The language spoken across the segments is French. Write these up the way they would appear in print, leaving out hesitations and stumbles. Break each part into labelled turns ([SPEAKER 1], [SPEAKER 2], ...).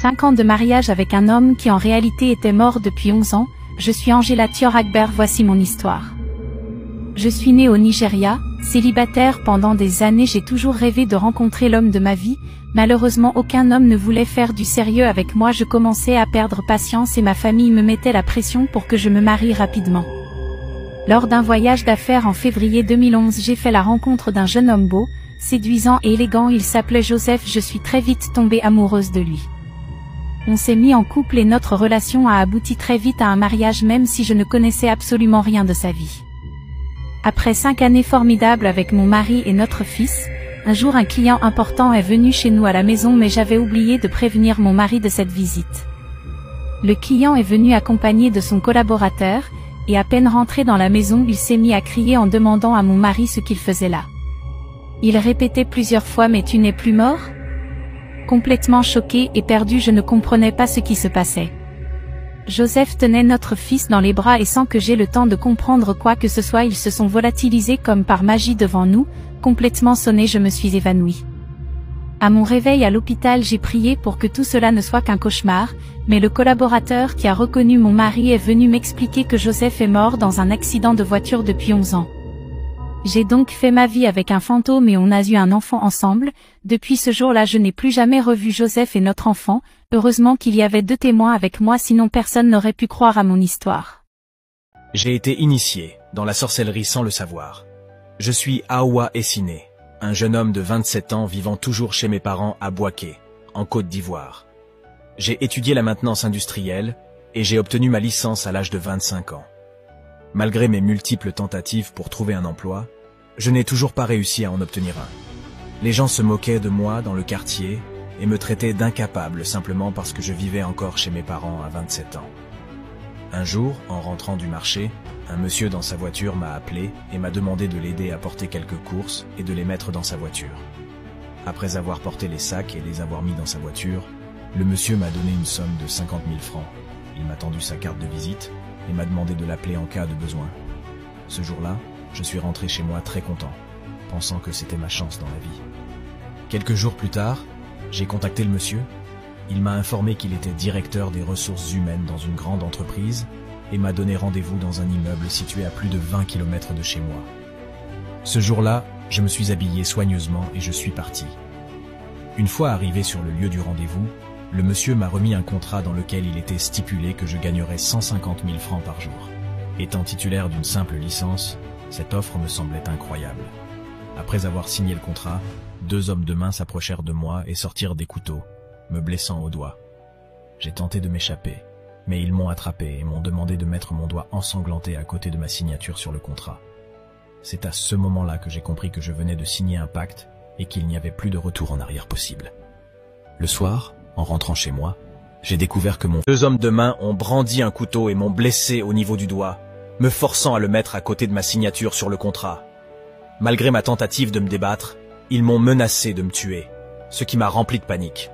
[SPEAKER 1] 5 ans de mariage avec un homme qui en réalité était mort depuis 11 ans, je suis Angela Thior Akber, voici mon histoire. Je suis née au Nigeria, célibataire pendant des années, j'ai toujours rêvé de rencontrer l'homme de ma vie, malheureusement aucun homme ne voulait faire du sérieux avec moi, je commençais à perdre patience et ma famille me mettait la pression pour que je me marie rapidement. Lors d'un voyage d'affaires en février 2011, j'ai fait la rencontre d'un jeune homme beau, séduisant et élégant, il s'appelait Joseph, je suis très vite tombée amoureuse de lui. On s'est mis en couple et notre relation a abouti très vite à un mariage même si je ne connaissais absolument rien de sa vie. Après 5 années formidables avec mon mari et notre fils, un jour un client important est venu chez nous à la maison mais j'avais oublié de prévenir mon mari de cette visite. Le client est venu accompagné de son collaborateur, et à peine rentré dans la maison il s'est mis à crier en demandant à mon mari ce qu'il faisait là. Il répétait plusieurs fois « Mais tu n'es plus mort ?» Complètement choqué et perdu, je ne comprenais pas ce qui se passait. Joseph tenait notre fils dans les bras et sans que j'aie le temps de comprendre quoi que ce soit, ils se sont volatilisés comme par magie devant nous, complètement sonné, je me suis évanouie. À mon réveil à l'hôpital, j'ai prié pour que tout cela ne soit qu'un cauchemar, mais le collaborateur qui a reconnu mon mari est venu m'expliquer que Joseph est mort dans un accident de voiture depuis 11 ans. J'ai donc fait ma vie avec un fantôme et on a eu un enfant ensemble. Depuis ce jour-là, je n'ai plus jamais revu Joseph et notre enfant. Heureusement qu'il y avait 2 témoins avec moi, sinon personne n'aurait pu croire à mon histoire.
[SPEAKER 2] J'ai été initié dans la sorcellerie sans le savoir. Je suis Aoua Essiné, un jeune homme de 27 ans vivant toujours chez mes parents à Bouaké, en Côte d'Ivoire. J'ai étudié la maintenance industrielle et j'ai obtenu ma licence à l'âge de 25 ans. Malgré mes multiples tentatives pour trouver un emploi, je n'ai toujours pas réussi à en obtenir un. Les gens se moquaient de moi dans le quartier et me traitaient d'incapable simplement parce que je vivais encore chez mes parents à 27 ans. Un jour, en rentrant du marché, un monsieur dans sa voiture m'a appelé et m'a demandé de l'aider à porter quelques courses et de les mettre dans sa voiture. Après avoir porté les sacs et les avoir mis dans sa voiture, le monsieur m'a donné une somme de 50 000 francs. Il m'a tendu sa carte de visite et m'a demandé de l'appeler en cas de besoin. Ce jour-là, je suis rentré chez moi très content, pensant que c'était ma chance dans la vie. Quelques jours plus tard, j'ai contacté le monsieur. Il m'a informé qu'il était directeur des ressources humaines dans une grande entreprise et m'a donné rendez-vous dans un immeuble situé à plus de 20 km de chez moi. Ce jour-là, je me suis habillé soigneusement et je suis parti. Une fois arrivé sur le lieu du rendez-vous, le monsieur m'a remis un contrat dans lequel il était stipulé que je gagnerais 150 000 francs par jour. Étant titulaire d'une simple licence, cette offre me semblait incroyable. Après avoir signé le contrat, 2 hommes de main s'approchèrent de moi et sortirent des couteaux, me blessant au doigt. J'ai tenté de m'échapper, mais ils m'ont attrapé et m'ont demandé de mettre mon doigt ensanglanté à côté de ma signature sur le contrat. C'est à ce moment-là que j'ai compris que je venais de signer un pacte et qu'il n'y avait plus de retour en arrière possible. Le soir, en rentrant chez moi, j'ai découvert que 2 hommes de main ont brandi un couteau et m'ont blessé au niveau du doigt, me forçant à le mettre à côté de ma signature sur le contrat. Malgré ma tentative de me débattre, ils m'ont menacé de me tuer, ce qui m'a rempli de panique.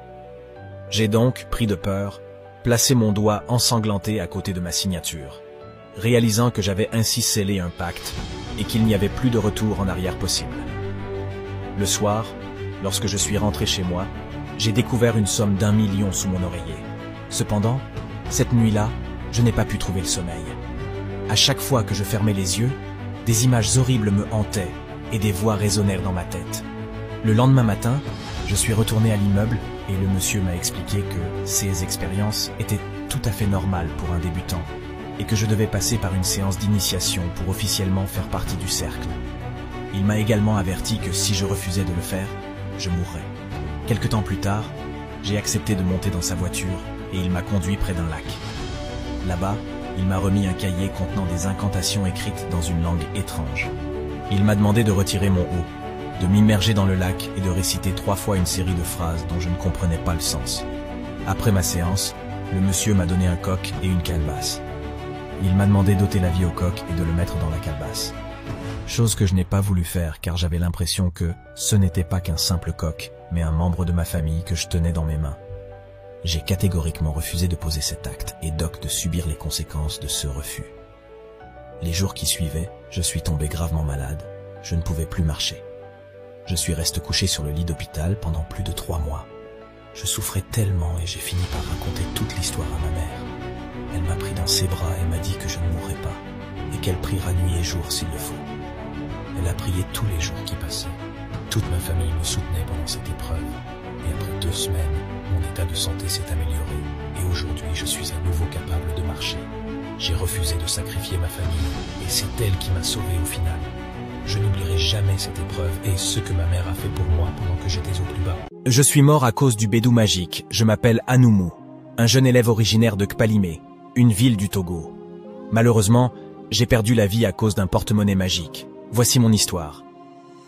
[SPEAKER 2] J'ai donc, pris de peur, placé mon doigt ensanglanté à côté de ma signature, réalisant que j'avais ainsi scellé un pacte et qu'il n'y avait plus de retour en arrière possible. Le soir, lorsque je suis rentré chez moi, j'ai découvert une somme d'1 million sous mon oreiller. Cependant, cette nuit-là, je n'ai pas pu trouver le sommeil. À chaque fois que je fermais les yeux, des images horribles me hantaient et des voix résonnèrent dans ma tête. Le lendemain matin, je suis retourné à l'immeuble et le monsieur m'a expliqué que ces expériences étaient tout à fait normales pour un débutant et que je devais passer par une séance d'initiation pour officiellement faire partie du cercle. Il m'a également averti que si je refusais de le faire, je mourrais. Quelque temps plus tard, j'ai accepté de monter dans sa voiture et il m'a conduit près d'un lac. Là-bas, il m'a remis un cahier contenant des incantations écrites dans une langue étrange. Il m'a demandé de retirer mon haut, de m'immerger dans le lac et de réciter 3 fois une série de phrases dont je ne comprenais pas le sens. Après ma séance, le monsieur m'a donné un coq et une calebasse. Il m'a demandé d'ôter la vie au coq et de le mettre dans la calebasse. Chose que je n'ai pas voulu faire car j'avais l'impression que ce n'était pas qu'un simple coq, mais un membre de ma famille que je tenais dans mes mains. J'ai catégoriquement refusé de poser cet acte et donc de subir les conséquences de ce refus. Les jours qui suivaient, je suis tombé gravement malade. Je ne pouvais plus marcher. Je suis resté couché sur le lit d'hôpital pendant plus de 3 mois. Je souffrais tellement et j'ai fini par raconter toute l'histoire à ma mère. Elle m'a pris dans ses bras et m'a dit que je ne mourrais pas, et qu'elle priera nuit et jour s'il le faut. Elle a prié tous les jours qui passaient. Toute ma famille me soutenait pendant cette épreuve, et après 2 semaines, mon état de santé s'est amélioré, et aujourd'hui je suis à nouveau capable de marcher. J'ai refusé de sacrifier ma famille, et c'est elle qui m'a sauvé au final. Je n'oublierai jamais cette épreuve et ce que ma mère a fait pour moi pendant que j'étais au plus bas. Je suis mort à cause du bédou magique. Je m'appelle Anoumou, un jeune élève originaire de Kpalimé, une ville du Togo. Malheureusement, j'ai perdu la vie à cause d'un porte-monnaie magique. Voici mon histoire.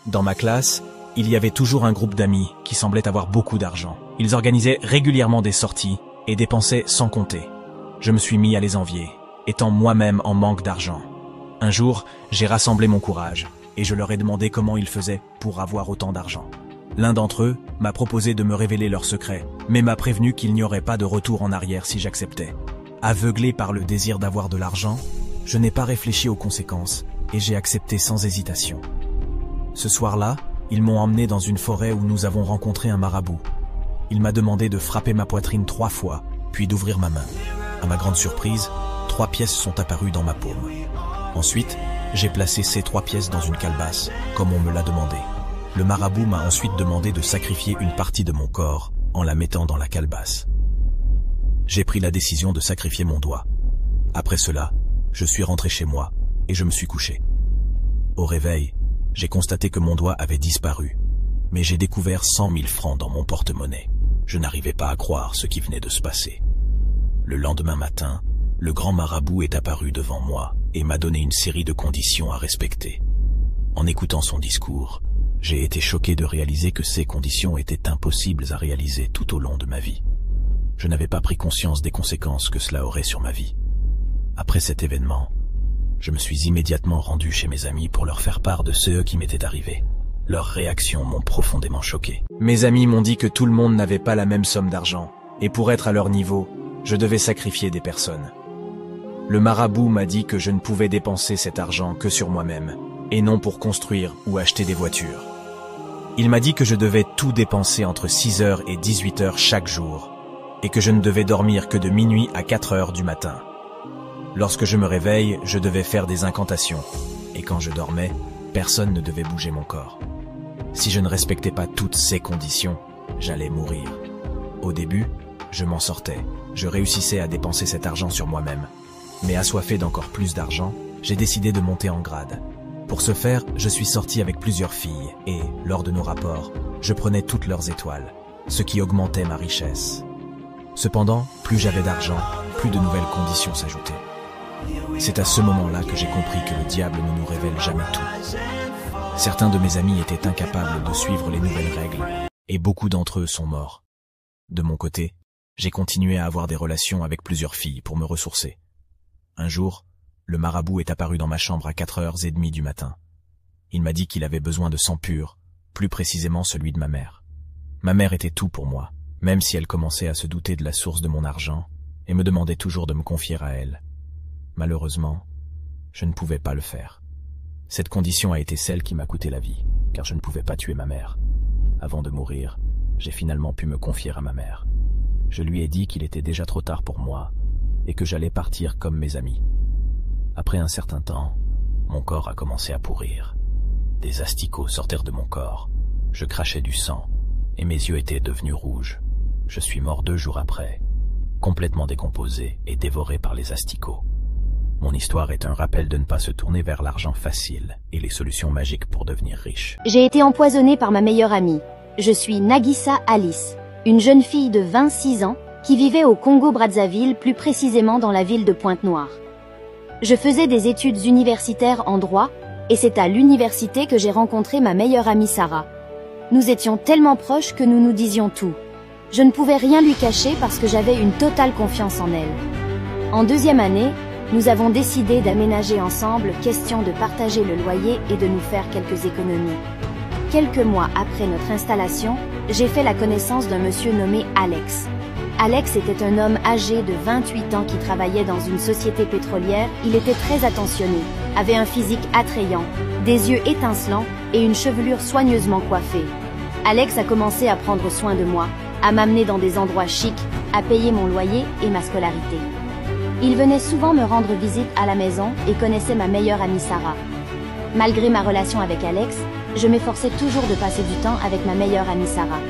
[SPEAKER 2] Dans ma classe, il y avait toujours un groupe d'amis qui semblaient avoir beaucoup d'argent. Ils organisaient régulièrement des sorties et dépensaient sans compter. Je me suis mis à les envier, étant moi-même en manque d'argent. Un jour, j'ai rassemblé mon courage et je leur ai demandé comment ils faisaient pour avoir autant d'argent. L'un d'entre eux m'a proposé de me révéler leur secret, mais m'a prévenu qu'il n'y aurait pas de retour en arrière si j'acceptais. Aveuglé par le désir d'avoir de l'argent, je n'ai pas réfléchi aux conséquences et j'ai accepté sans hésitation. Ce soir-là, ils m'ont emmené dans une forêt où nous avons rencontré un marabout. Il m'a demandé de frapper ma poitrine 3 fois, puis d'ouvrir ma main. À ma grande surprise, 3 pièces sont apparues dans ma paume. Ensuite, j'ai placé ces 3 pièces dans une calebasse, comme on me l'a demandé. Le marabout m'a ensuite demandé de sacrifier une partie de mon corps en la mettant dans la calebasse. J'ai pris la décision de sacrifier mon doigt. Après cela, je suis rentré chez moi et je me suis couché. Au réveil, j'ai constaté que mon doigt avait disparu, mais j'ai découvert 100 000 francs dans mon porte-monnaie. Je n'arrivais pas à croire ce qui venait de se passer. Le lendemain matin, le grand marabout est apparu devant moi et m'a donné une série de conditions à respecter. En écoutant son discours, j'ai été choqué de réaliser que ces conditions étaient impossibles à réaliser tout au long de ma vie. Je n'avais pas pris conscience des conséquences que cela aurait sur ma vie. Après cet événement, je me suis immédiatement rendu chez mes amis pour leur faire part de ce qui m'était arrivé. Leurs réactions m'ont profondément choqué. Mes amis m'ont dit que tout le monde n'avait pas la même somme d'argent, et pour être à leur niveau, je devais sacrifier des personnes. Le marabout m'a dit que je ne pouvais dépenser cet argent que sur moi-même, et non pour construire ou acheter des voitures. Il m'a dit que je devais tout dépenser entre 6h et 18h chaque jour, et que je ne devais dormir que de minuit à 4h du matin. Lorsque je me réveille, je devais faire des incantations, et quand je dormais, personne ne devait bouger mon corps. Si je ne respectais pas toutes ces conditions, j'allais mourir. Au début, je m'en sortais, je réussissais à dépenser cet argent sur moi-même. Mais assoiffé d'encore plus d'argent, j'ai décidé de monter en grade. Pour ce faire, je suis sorti avec plusieurs filles, et, lors de nos rapports, je prenais toutes leurs étoiles, ce qui augmentait ma richesse. Cependant, plus j'avais d'argent, plus de nouvelles conditions s'ajoutaient. C'est à ce moment-là que j'ai compris que le diable ne nous révèle jamais tout. Certains de mes amis étaient incapables de suivre les nouvelles règles, et beaucoup d'entre eux sont morts. De mon côté, j'ai continué à avoir des relations avec plusieurs filles pour me ressourcer. Un jour, le marabout est apparu dans ma chambre à 4h30 du matin. Il m'a dit qu'il avait besoin de sang pur, plus précisément celui de ma mère. Ma mère était tout pour moi, même si elle commençait à se douter de la source de mon argent et me demandait toujours de me confier à elle. Malheureusement, je ne pouvais pas le faire. Cette condition a été celle qui m'a coûté la vie, car je ne pouvais pas tuer ma mère. Avant de mourir, j'ai finalement pu me confier à ma mère. Je lui ai dit qu'il était déjà trop tard pour moi et que j'allais partir comme mes amis. Après un certain temps, mon corps a commencé à pourrir. Des asticots sortirent de mon corps. Je crachais du sang et mes yeux étaient devenus rouges. Je suis mort 2 jours après, complètement décomposé et dévoré par les asticots. Mon histoire est un rappel de ne pas se tourner vers l'argent facile et les solutions magiques pour devenir riche.
[SPEAKER 3] J'ai été empoisonnée par ma meilleure amie. Je suis Nagissa Alice, une jeune fille de 26 ans qui vivait au Congo-Brazzaville, plus précisément dans la ville de Pointe-Noire. Je faisais des études universitaires en droit et c'est à l'université que j'ai rencontré ma meilleure amie Sarah. Nous étions tellement proches que nous nous disions tout. Je ne pouvais rien lui cacher parce que j'avais une totale confiance en elle. En 2e année, nous avons décidé d'aménager ensemble, question de partager le loyer et de nous faire quelques économies. Quelques mois après notre installation, j'ai fait la connaissance d'un monsieur nommé Alex. Alex était un homme âgé de 28 ans qui travaillait dans une société pétrolière. Il était très attentionné, avait un physique attrayant, des yeux étincelants et une chevelure soigneusement coiffée. Alex a commencé à prendre soin de moi, à m'amener dans des endroits chics, à payer mon loyer et ma scolarité. Il venait souvent me rendre visite à la maison et connaissait ma meilleure amie Sarah. Malgré ma relation avec Alex, je m'efforçais toujours de passer du temps avec ma meilleure amie Sarah.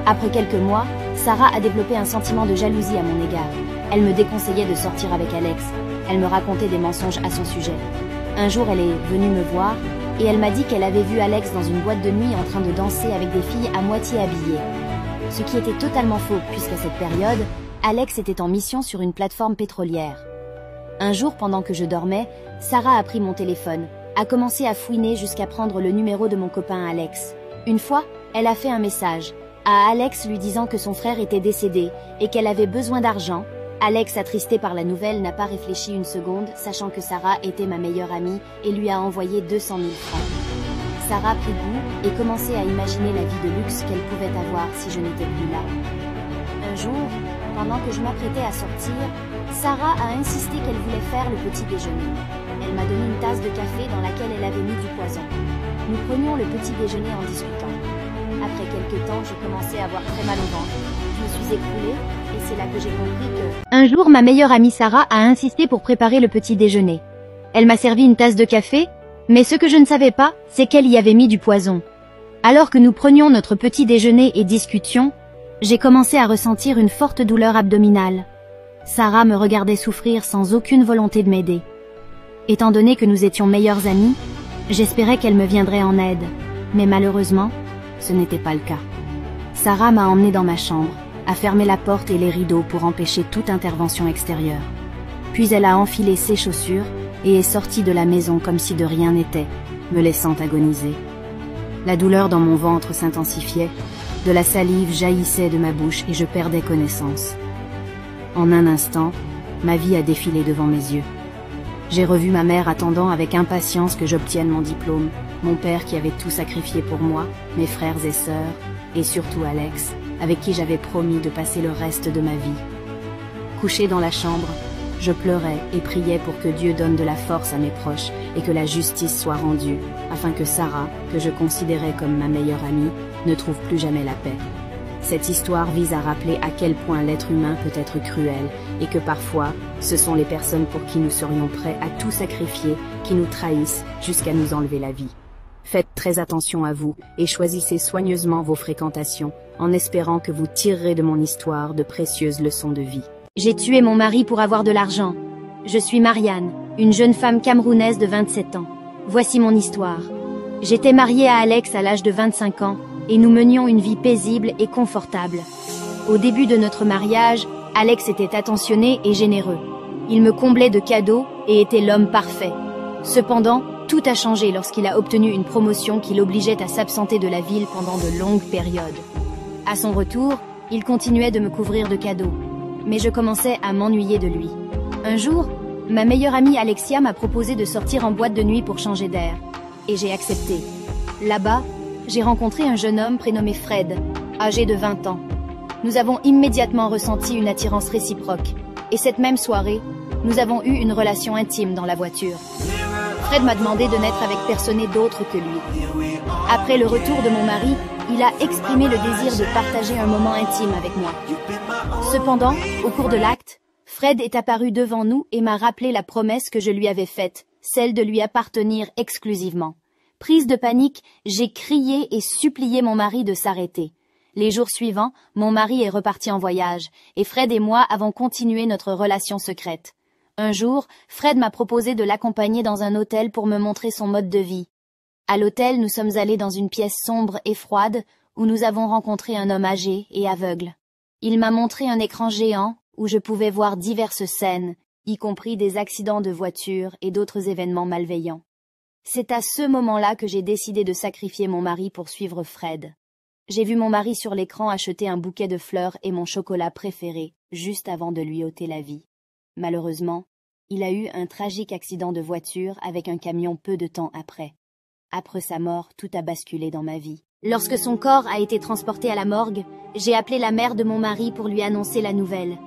[SPEAKER 3] Après quelques mois, Sarah a développé un sentiment de jalousie à mon égard. Elle me déconseillait de sortir avec Alex. Elle me racontait des mensonges à son sujet. Un jour, elle est venue me voir et elle m'a dit qu'elle avait vu Alex dans une boîte de nuit en train de danser avec des filles à moitié habillées. Ce qui était totalement faux puisqu'à cette période, Alex était en mission sur une plateforme pétrolière. Un jour, pendant que je dormais, Sarah a pris mon téléphone, a commencé à fouiner jusqu'à prendre le numéro de mon copain Alex. Une fois, elle a fait un message à Alex lui disant que son frère était décédé et qu'elle avait besoin d'argent. Alex, attristé par la nouvelle, n'a pas réfléchi une seconde, sachant que Sarah était ma meilleure amie et lui a envoyé 200 000 francs. Sarah prit goût et commençait à imaginer la vie de luxe qu'elle pouvait avoir si je n'étais plus là. Un jour, pendant que je m'apprêtais à sortir, Sarah a insisté qu'elle voulait faire le petit déjeuner. Elle m'a donné une tasse de café dans laquelle elle avait mis du poison. Nous prenions le petit déjeuner en discutant. Après quelques temps, je commençais à avoir très mal au ventre. Je me suis écroulée et c'est là que j'ai compris que... Un jour, ma meilleure amie Sarah a insisté pour préparer le petit déjeuner. Elle m'a servi une tasse de café, mais ce que je ne savais pas, c'est qu'elle y avait mis du poison. Alors que nous prenions notre petit déjeuner et discutions, j'ai commencé à ressentir une forte douleur abdominale. Sarah me regardait souffrir sans aucune volonté de m'aider. Étant donné que nous étions meilleures amies, j'espérais qu'elle me viendrait en aide, mais malheureusement, ce n'était pas le cas. Sarah m'a emmenée dans ma chambre, a fermé la porte et les rideaux pour empêcher toute intervention extérieure. Puis elle a enfilé ses chaussures et est sortie de la maison comme si de rien n'était, me laissant agoniser. La douleur dans mon ventre s'intensifiait, de la salive jaillissait de ma bouche et je perdais connaissance. En un instant, ma vie a défilé devant mes yeux. J'ai revu ma mère attendant avec impatience que j'obtienne mon diplôme, mon père qui avait tout sacrifié pour moi, mes frères et sœurs, et surtout Alex, avec qui j'avais promis de passer le reste de ma vie. Couché dans la chambre, je pleurais et priais pour que Dieu donne de la force à mes proches et que la justice soit rendue, afin que Sarah, que je considérais comme ma meilleure amie, ne trouve plus jamais la paix. Cette histoire vise à rappeler à quel point l'être humain peut être cruel et que parfois, ce sont les personnes pour qui nous serions prêts à tout sacrifier qui nous trahissent jusqu'à nous enlever la vie. Faites très attention à vous et choisissez soigneusement vos fréquentations en espérant que vous tirerez de mon histoire de précieuses leçons de vie. J'ai tué mon mari pour avoir de l'argent. Je suis Marianne, une jeune femme camerounaise de 27 ans. Voici mon histoire. J'étais mariée à Alex à l'âge de 25 ans et nous menions une vie paisible et confortable. Au début de notre mariage, Alex était attentionné et généreux. Il me comblait de cadeaux et était l'homme parfait. Cependant, tout a changé lorsqu'il a obtenu une promotion qui l'obligeait à s'absenter de la ville pendant de longues périodes. À son retour, il continuait de me couvrir de cadeaux. Mais je commençais à m'ennuyer de lui. Un jour, ma meilleure amie Alexia m'a proposé de sortir en boîte de nuit pour changer d'air. Et j'ai accepté. Là-bas, j'ai rencontré un jeune homme prénommé Fred, âgé de 20 ans. Nous avons immédiatement ressenti une attirance réciproque. Et cette même soirée, nous avons eu une relation intime dans la voiture. Fred m'a demandé de n'être avec personne d'autre que lui. Après le retour de mon mari, il a exprimé le désir de partager un moment intime avec moi. Cependant, au cours de l'acte, Fred est apparu devant nous et m'a rappelé la promesse que je lui avais faite, celle de lui appartenir exclusivement. Prise de panique, j'ai crié et supplié mon mari de s'arrêter. Les jours suivants, mon mari est reparti en voyage, et Fred et moi avons continué notre relation secrète. Un jour, Fred m'a proposé de l'accompagner dans un hôtel pour me montrer son mode de vie. À l'hôtel, nous sommes allés dans une pièce sombre et froide, où nous avons rencontré un homme âgé et aveugle. Il m'a montré un écran géant, où je pouvais voir diverses scènes, y compris des accidents de voiture et d'autres événements malveillants. C'est à ce moment-là que j'ai décidé de sacrifier mon mari pour suivre Fred. J'ai vu mon mari sur l'écran acheter un bouquet de fleurs et mon chocolat préféré, juste avant de lui ôter la vie. Malheureusement, il a eu un tragique accident de voiture avec un camion peu de temps après. Après sa mort, tout a basculé dans ma vie. Lorsque son corps a été transporté à la morgue, j'ai appelé la mère de mon mari pour lui annoncer la nouvelle.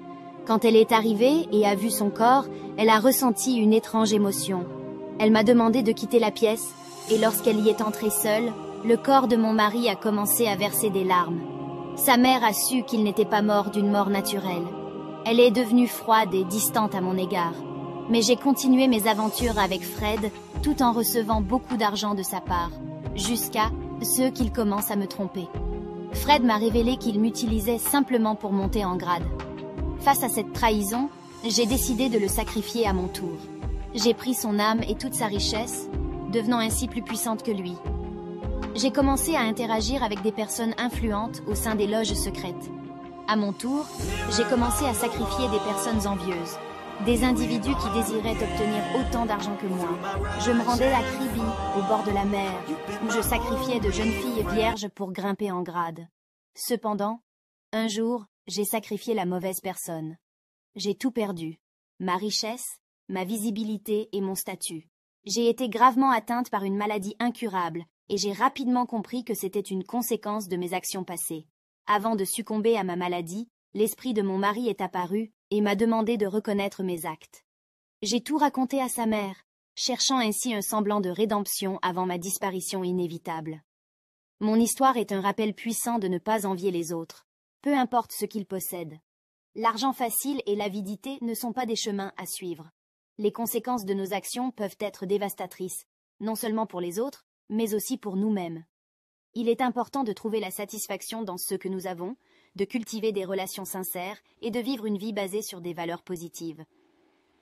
[SPEAKER 3] Quand elle est arrivée et a vu son corps, elle a ressenti une étrange émotion. Elle m'a demandé de quitter la pièce, et lorsqu'elle y est entrée seule, le corps de mon mari a commencé à verser des larmes. Sa mère a su qu'il n'était pas mort d'une mort naturelle. Elle est devenue froide et distante à mon égard. Mais j'ai continué mes aventures avec Fred, tout en recevant beaucoup d'argent de sa part, jusqu'à ce qu'il commence à me tromper. Fred m'a révélé qu'il m'utilisait simplement pour monter en grade. Face à cette trahison, j'ai décidé de le sacrifier à mon tour. J'ai pris son âme et toute sa richesse, devenant ainsi plus puissante que lui. J'ai commencé à interagir avec des personnes influentes au sein des loges secrètes. À mon tour, j'ai commencé à sacrifier des personnes envieuses, des individus qui désiraient obtenir autant d'argent que moi. Je me rendais à Kribi, au bord de la mer, où je sacrifiais de jeunes filles vierges pour grimper en grade. Cependant, un jour, j'ai sacrifié la mauvaise personne. J'ai tout perdu, ma richesse, ma visibilité et mon statut. J'ai été gravement atteinte par une maladie incurable, et j'ai rapidement compris que c'était une conséquence de mes actions passées. Avant de succomber à ma maladie, l'esprit de mon mari est apparu et m'a demandé de reconnaître mes actes. J'ai tout raconté à sa mère, cherchant ainsi un semblant de rédemption avant ma disparition inévitable. Mon histoire est un rappel puissant de ne pas envier les autres, peu importe ce qu'ils possèdent. L'argent facile et l'avidité ne sont pas des chemins à suivre. Les conséquences de nos actions peuvent être dévastatrices, non seulement pour les autres, mais aussi pour nous-mêmes. Il est important de trouver la satisfaction dans ce que nous avons, de cultiver des relations sincères et de vivre une vie basée sur des valeurs positives.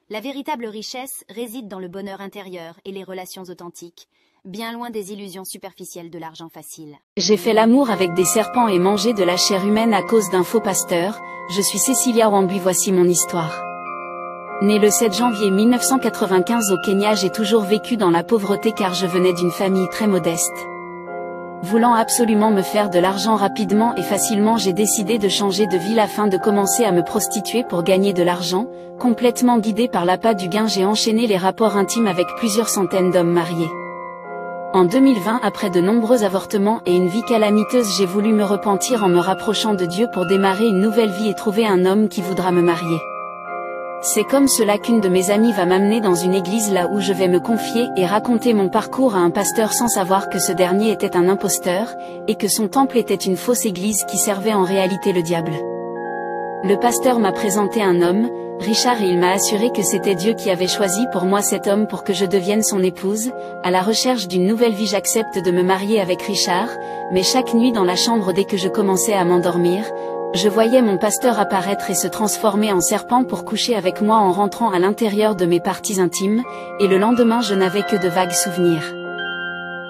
[SPEAKER 3] La véritable richesse réside dans le bonheur intérieur et les relations authentiques, bien loin des illusions superficielles de l'argent facile.
[SPEAKER 1] J'ai fait l'amour avec des serpents et mangé de la chair humaine à cause d'un faux pasteur. Je suis Cécilia Wambui, voici mon histoire. Née le 7 janvier 1995 au Kenya, j'ai toujours vécu dans la pauvreté car je venais d'une famille très modeste. Voulant absolument me faire de l'argent rapidement et facilement, j'ai décidé de changer de ville afin de commencer à me prostituer pour gagner de l'argent. Complètement guidée par l'appât du gain, j'ai enchaîné les rapports intimes avec plusieurs centaines d'hommes mariés. En 2020, après de nombreux avortements et une vie calamiteuse, j'ai voulu me repentir en me rapprochant de Dieu pour démarrer une nouvelle vie et trouver un homme qui voudra me marier. C'est comme cela qu'une de mes amies va m'amener dans une église là où je vais me confier et raconter mon parcours à un pasteur sans savoir que ce dernier était un imposteur, et que son temple était une fausse église qui servait en réalité le diable. Le pasteur m'a présenté un homme, Richard, et il m'a assuré que c'était Dieu qui avait choisi pour moi cet homme pour que je devienne son épouse. À la recherche d'une nouvelle vie, j'accepte de me marier avec Richard, mais chaque nuit dans la chambre, dès que je commençais à m'endormir, je voyais mon pasteur apparaître et se transformer en serpent pour coucher avec moi en rentrant à l'intérieur de mes parties intimes, et le lendemain je n'avais que de vagues souvenirs.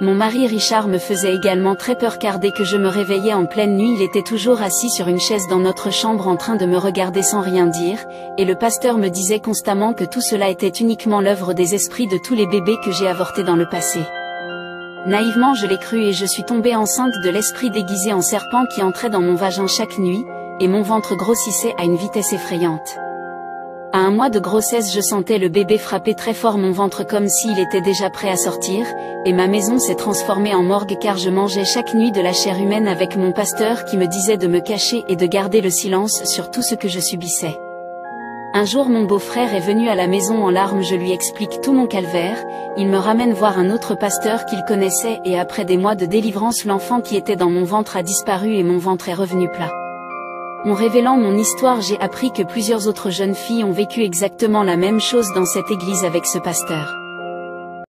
[SPEAKER 1] Mon mari Richard me faisait également très peur car dès que je me réveillais en pleine nuit, il était toujours assis sur une chaise dans notre chambre en train de me regarder sans rien dire, et le pasteur me disait constamment que tout cela était uniquement l'œuvre des esprits de tous les bébés que j'ai avortés dans le passé. Naïvement je l'ai cru et je suis tombée enceinte de l'esprit déguisé en serpent qui entrait dans mon vagin chaque nuit, et mon ventre grossissait à une vitesse effrayante. À 1 mois de grossesse, je sentais le bébé frapper très fort mon ventre comme s'il était déjà prêt à sortir, et ma maison s'est transformée en morgue car je mangeais chaque nuit de la chair humaine avec mon pasteur qui me disait de me cacher et de garder le silence sur tout ce que je subissais. Un jour mon beau-frère est venu à la maison en larmes, je lui explique tout mon calvaire, il me ramène voir un autre pasteur qu'il connaissait et après des mois de délivrance, l'enfant qui était dans mon ventre a disparu et mon ventre est revenu plat. En révélant mon histoire, j'ai appris que plusieurs autres jeunes filles ont vécu exactement la même chose dans cette église avec ce pasteur.